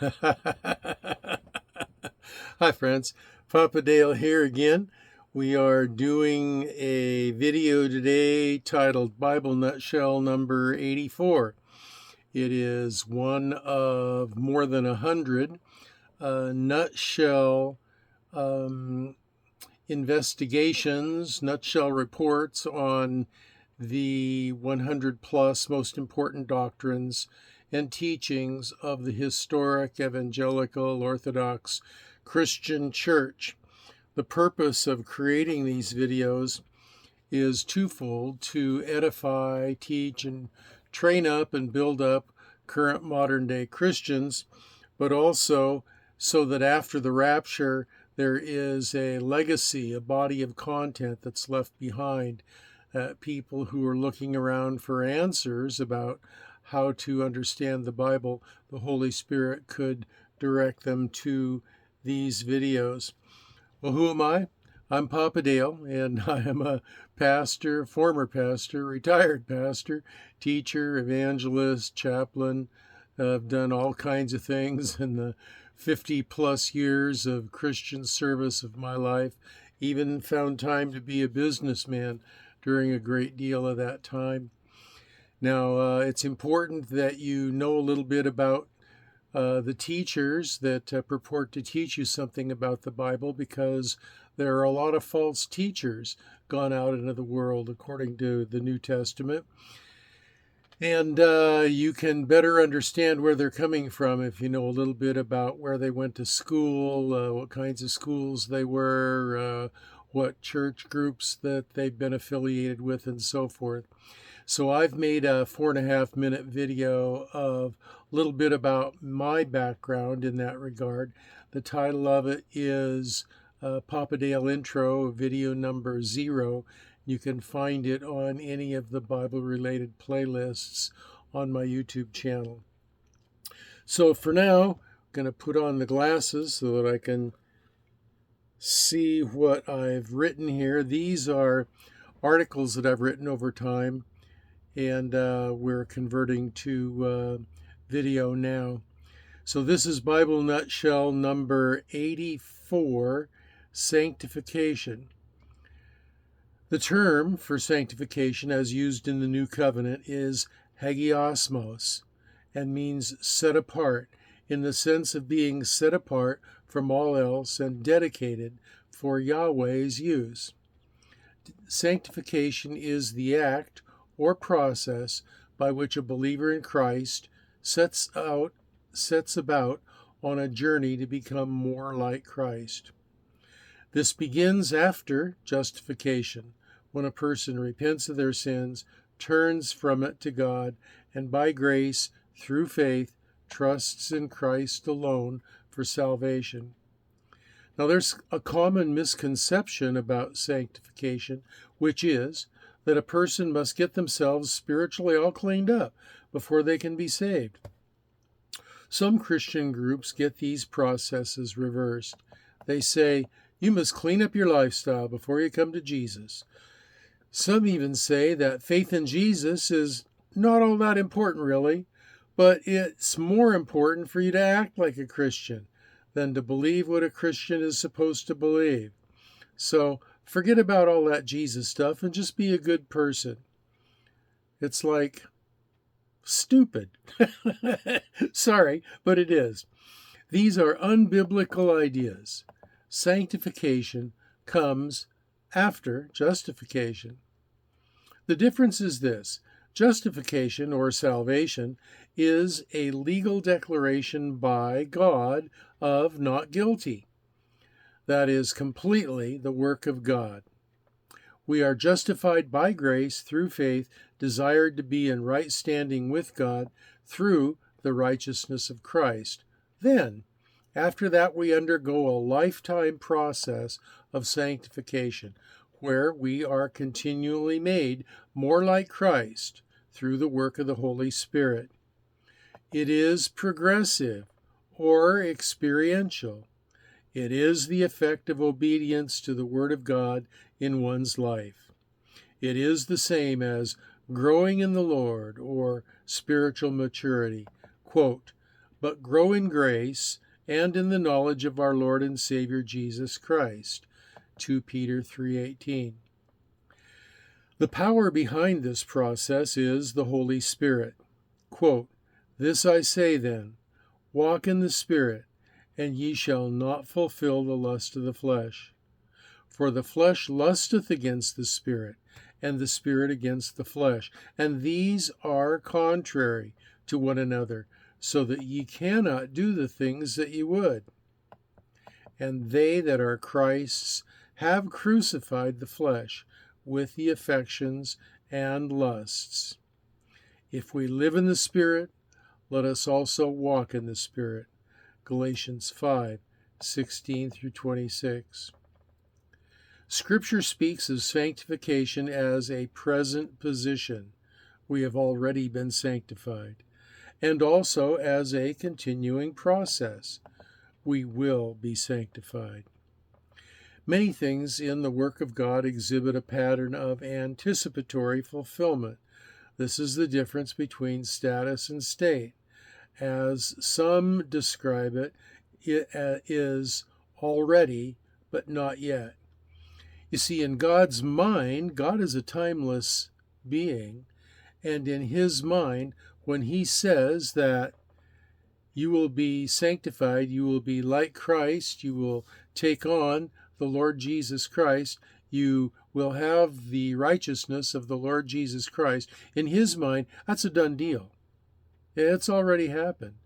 Hi friends, Papa Dale here again. We are doing a video today titled Bible Nutshell number 84. It is one of more than 100 nutshell investigations, nutshell reports on the 100 plus most important doctrines and teachings of the historic evangelical Orthodox Christian Church. The purpose of creating these videos is twofold: to edify, teach, and train up and build up current modern day Christians, but also so that after the rapture there is a legacy, a body of content that's left behind. People who are looking around for answers about how to understand the Bible, the Holy Spirit could direct them to these videos. Well, who am I? I'm Papa Dale, and I am a pastor, former pastor, retired pastor, teacher, evangelist, chaplain. I've done all kinds of things in the 50 plus years of Christian service of my life, even found time to be a businessman during a great deal of that time. Now, it's important that you know a little bit about the teachers that purport to teach you something about the Bible, because there are a lot of false teachers gone out into the world according to the New Testament. And you can better understand where they're coming from if you know a little bit about where they went to school, what kinds of schools they were, what church groups that they've been affiliated with, and so forth. So I've made a 4.5 minute video of a little bit about my background in that regard. The title of it is Papa Dale Intro, video number 0. You can find it on any of the Bible-related playlists on my YouTube channel. So for now, I'm going to put on the glasses so that I can see what I've written here. These are articles that I've written over time, and we're converting to video now. So this is Bible Nutshell number 84, Sanctification. The term for sanctification as used in the New Covenant is hagiosmos and means set apart, in the sense of being set apart from all else and dedicated for Yahweh's use. Sanctification is the act or process by which a believer in Christ sets about on a journey to become more like Christ. This begins after justification, when a person repents of their sins, turns from it to God, and by grace, through faith, trusts in Christ alone for salvation. Now, there's a common misconception about sanctification, which is that a person must get themselves spiritually all cleaned up before they can be saved. Some Christian groups get these processes reversed. They say, you must clean up your lifestyle before you come to Jesus. Some even say that faith in Jesus is not all that important, really, but it's more important for you to act like a Christian than to believe what a Christian is supposed to believe. So forget about all that Jesus stuff and just be a good person. It's like stupid. Sorry, but it is. These are unbiblical ideas. Sanctification comes after justification. The difference is this: justification, or salvation, is a legal declaration by God of not guilty. That is completely the work of God. We are justified by grace through faith, desired to be in right standing with God through the righteousness of Christ. Then, after that, we undergo a lifetime process of sanctification, where we are continually made more like Christ through the work of the Holy Spirit. It is progressive or experiential. It is the effect of obedience to the Word of God in one's life. It is the same as growing in the Lord or spiritual maturity. Quote, but grow in grace and in the knowledge of our Lord and Savior Jesus Christ. 2 Peter 3:18. The power behind this process is the Holy Spirit. Quote, "This I say then, walk in the Spirit, and ye shall not fulfill the lust of the flesh. For the flesh lusteth against the Spirit, and the Spirit against the flesh. And these are contrary to one another, so that ye cannot do the things that ye would. And they that are Christ's have crucified the flesh with the affections and lusts. If we live in the Spirit, let us also walk in the Spirit." Galatians 5:16 through 26. Scripture speaks of sanctification as a present position. We have already been sanctified. And also as a continuing process. We will be sanctified. Many things in the work of God exhibit a pattern of anticipatory fulfillment. This is the difference between status and state. As some describe it, it is already, but not yet. You see, in God's mind, God is a timeless being, and in his mind, when he says that you will be sanctified, you will be like Christ, you will take on the Lord Jesus Christ, you will have the righteousness of the Lord Jesus Christ, in his mind, that's a done deal. It's already happened.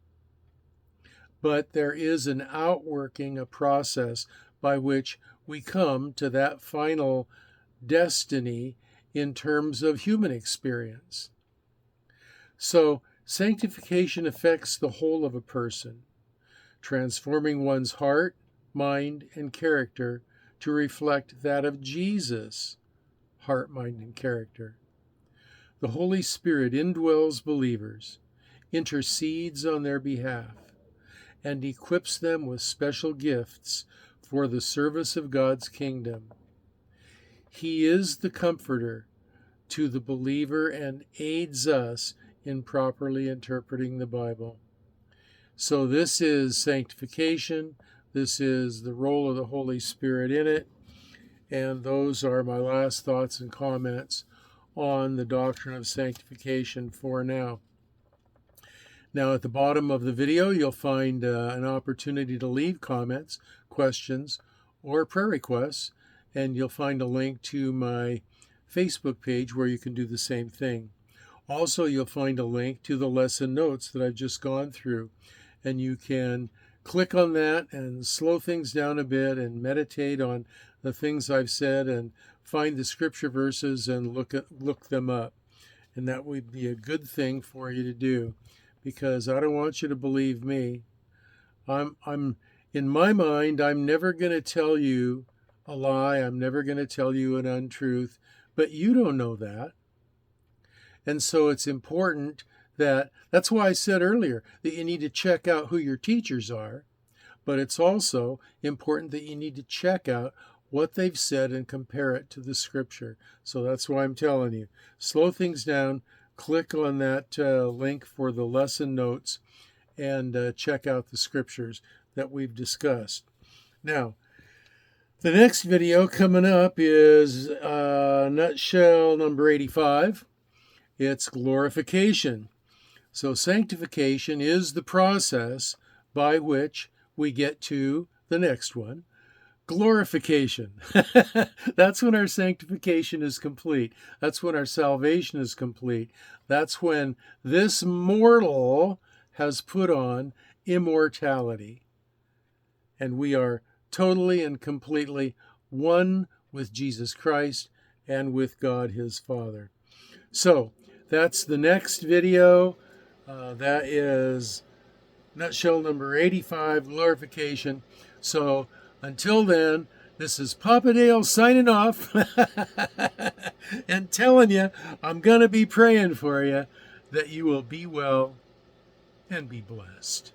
But there is an outworking, a process by which we come to that final destiny in terms of human experience. So, sanctification affects the whole of a person, transforming one's heart, mind, and character to reflect that of Jesus' heart, mind, and character. The Holy Spirit indwells believers, intercedes on their behalf, and equips them with special gifts for the service of God's kingdom. He is the comforter to the believer and aids us in properly interpreting the Bible. So this is sanctification. This is the role of the Holy Spirit in it. And those are my last thoughts and comments on the doctrine of sanctification for now. Now, at the bottom of the video, you'll find an opportunity to leave comments, questions, or prayer requests, and you'll find a link to my Facebook page where you can do the same thing. Also, you'll find a link to the lesson notes that I've just gone through, and you can click on that and slow things down a bit and meditate on the things I've said and find the scripture verses and look them up. And that would be a good thing for you to do, because I don't want you to believe me. I'm in my mind, I'm never going to tell you a lie. I'm never going to tell you an untruth, but you don't know that. And so it's important that's why I said earlier that you need to check out who your teachers are, but it's also important that you need to check out what they've said and compare it to the scripture. So that's why I'm telling you, slow things down, click on that link for the lesson notes, and check out the scriptures that we've discussed. Now, the next video coming up is nutshell number 85. It's glorification. So sanctification is the process by which we get to the next one, glorification. That's when our sanctification is complete. That's when our salvation is complete. That's when this mortal has put on immortality. And we are totally and completely one with Jesus Christ and with God his Father. So that's the next video. That is nutshell number 85, glorification. So until then, this is Papa Dale signing off and telling you I'm going to be praying for you that you will be well and be blessed.